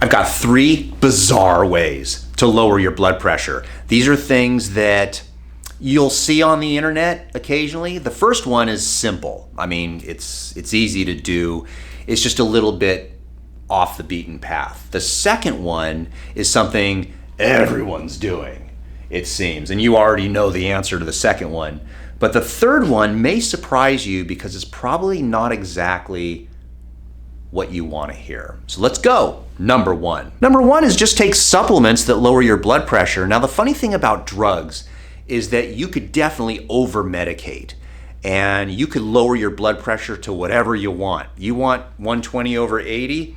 I've got 3 bizarre ways to lower your blood pressure. These are things that you'll see on the internet occasionally. The first one is simple. I mean, it's easy to do. It's just a little bit off the beaten path. The second one is something everyone's doing, it seems, and you already know the answer to the second one. But the third one may surprise you because it's probably not exactly what you want to hear. So let's go. Number one. Number one is just take supplements that lower your blood pressure. Now, the funny thing about drugs is that you could definitely over-medicate and you could lower your blood pressure to whatever you want. You want 120/80?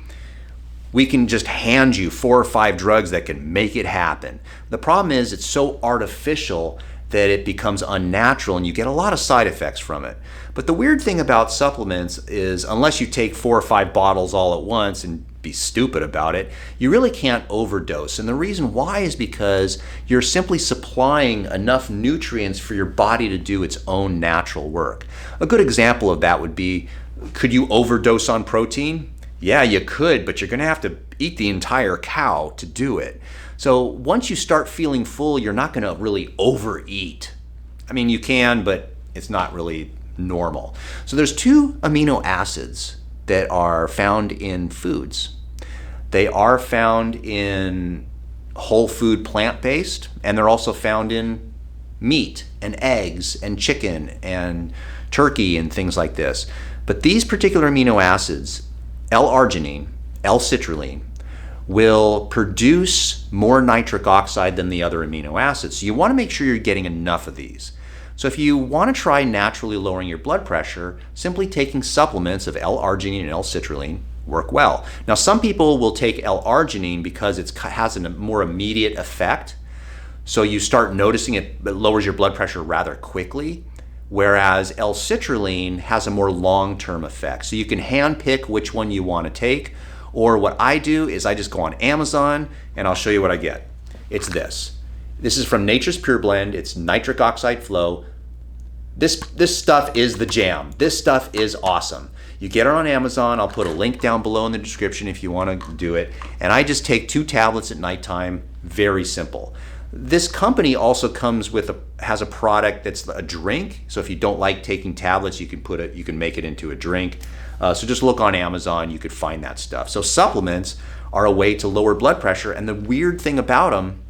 We can just hand you 4 or 5 drugs that can make it happen. The problem is it's so artificial that it becomes unnatural and you get a lot of side effects from it. But the weird thing about supplements is unless you take 4 or 5 bottles all at once and be stupid about it, you really can't overdose. And the reason why is because you're simply supplying enough nutrients for your body to do its own natural work. A good example of that would be, could you overdose on protein? Yeah, you could, but you're gonna have to eat the entire cow to do it. So once you start feeling full, you're not gonna really overeat. I mean, you can, but it's not really normal. So there's 2 amino acids that are found in foods. They are found in whole food plant-based, and they're also found in meat and eggs and chicken and turkey and things like this. But these particular amino acids, L-arginine, L-citrulline, will produce more nitric oxide than the other amino acids. So you want to make sure you're getting enough of these. So if you want to try naturally lowering your blood pressure, simply taking supplements of L-arginine and L-citrulline work well. Now, some people will take L-arginine because it has a more immediate effect. So you start noticing it lowers your blood pressure rather quickly, whereas L-citrulline has a more long-term effect. So you can handpick which one you want to take, or what I do is I just go on Amazon and I'll show you what I get. It's this. This is from Nature's Pure Blend. It's nitric oxide flow. This stuff is the jam. This stuff is awesome. You get it on Amazon. I'll put a link down below in the description if you want to do it. And I just take 2 tablets at nighttime. Very simple. This company also comes with has a product that's a drink. So if you don't like taking tablets, you can make it into a drink. So just look on Amazon, you could find that stuff. So supplements are a way to lower blood pressure, and the weird thing about them,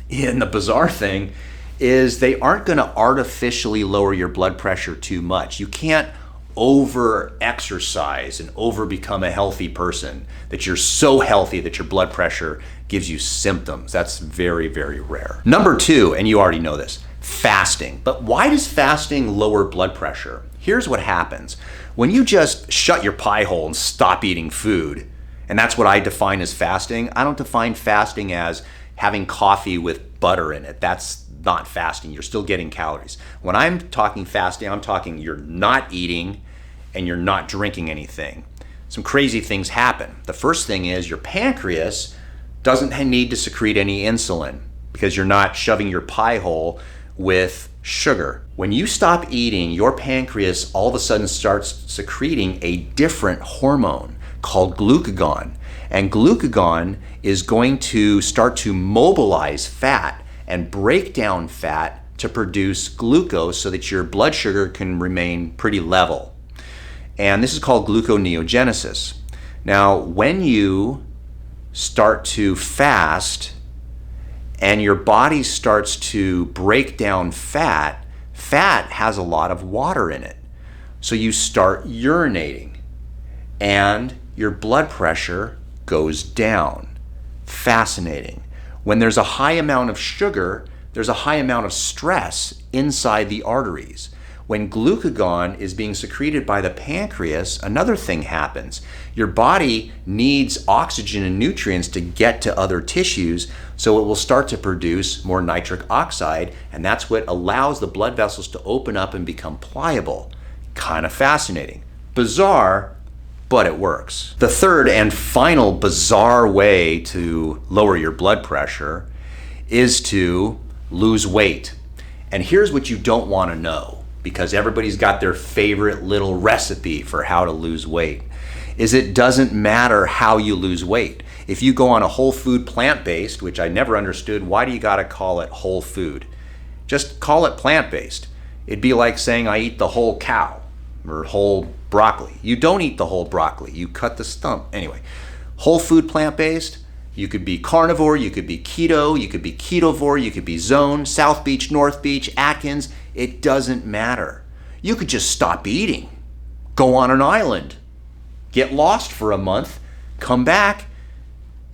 and the bizarre thing, is they aren't going to artificially lower your blood pressure too much. You can't over exercise and over become a healthy person, that you're so healthy that your blood pressure gives you symptoms. That's very, very rare. Number 2, and you already know this, fasting. But why does fasting lower blood pressure? Here's what happens. When you just shut your pie hole and stop eating food, and that's what I define as fasting. I don't define fasting as having coffee with butter in it. That's not fasting. You're still getting calories. When I'm talking fasting, I'm talking you're not eating and you're not drinking anything. Some crazy things happen. The first thing is your pancreas doesn't need to secrete any insulin because you're not shoving your pie hole with sugar. When you stop eating, your pancreas all of a sudden starts secreting a different hormone called glucagon. And glucagon is going to start to mobilize fat and break down fat to produce glucose so that your blood sugar can remain pretty level. And this is called gluconeogenesis. Now, when you start to fast and your body starts to break down fat, fat has a lot of water in it. So you start urinating and your blood pressure goes down. Fascinating. When there's a high amount of sugar, there's a high amount of stress inside the arteries. When glucagon is being secreted by the pancreas, another thing happens. Your body needs oxygen and nutrients to get to other tissues, so it will start to produce more nitric oxide, and that's what allows the blood vessels to open up and become pliable. Kind of fascinating. Bizarre, but it works. The third and final bizarre way to lower your blood pressure is to lose weight. And here's what you don't want to know, because everybody's got their favorite little recipe for how to lose weight, is it doesn't matter how you lose weight. If you go on a whole food plant-based, which I never understood, why do you gotta call it whole food? Just call it plant-based. It'd be like saying I eat the whole cow or whole broccoli. You don't eat the whole broccoli, you cut the stump. Anyway, whole food plant-based, you could be carnivore, you could be keto, you could be ketovore, you could be zone, South Beach, North Beach, Atkins, it doesn't matter. You could just stop eating, go on an island, get lost for a month, come back.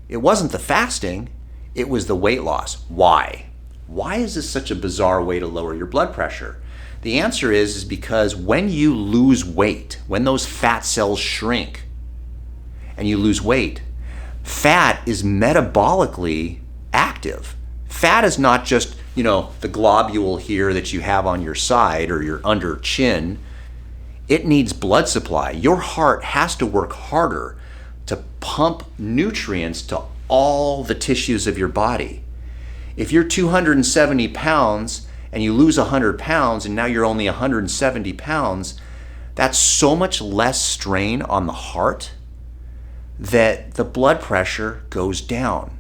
It wasn't the fasting, it was the weight loss. Why? Why is this such a bizarre way to lower your blood pressure? The answer is because when you lose weight, when those fat cells shrink and you lose weight, fat is metabolically active. Fat is not just, the globule here that you have on your side or your under chin. It needs blood supply. Your heart has to work harder to pump nutrients to all the tissues of your body. If you're 270 pounds and you lose 100 pounds and now you're only 170 pounds, that's so much less strain on the heart that the blood pressure goes down.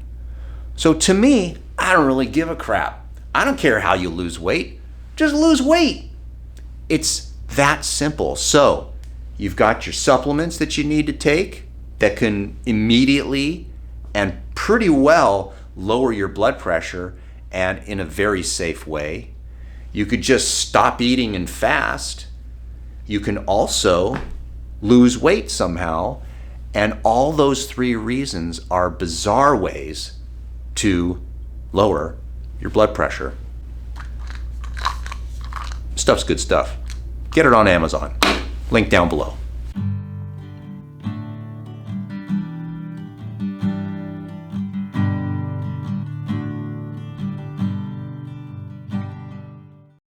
So to me, I don't really give a crap. I don't care how you lose weight, just lose weight. It's that simple. So you've got your supplements that you need to take that can immediately and pretty well lower your blood pressure and in a very safe way. You could just stop eating and fast. You can also lose weight somehow. And all those three reasons are bizarre ways to lower your blood pressure. Stuff's good stuff. Get it on Amazon. Link down below.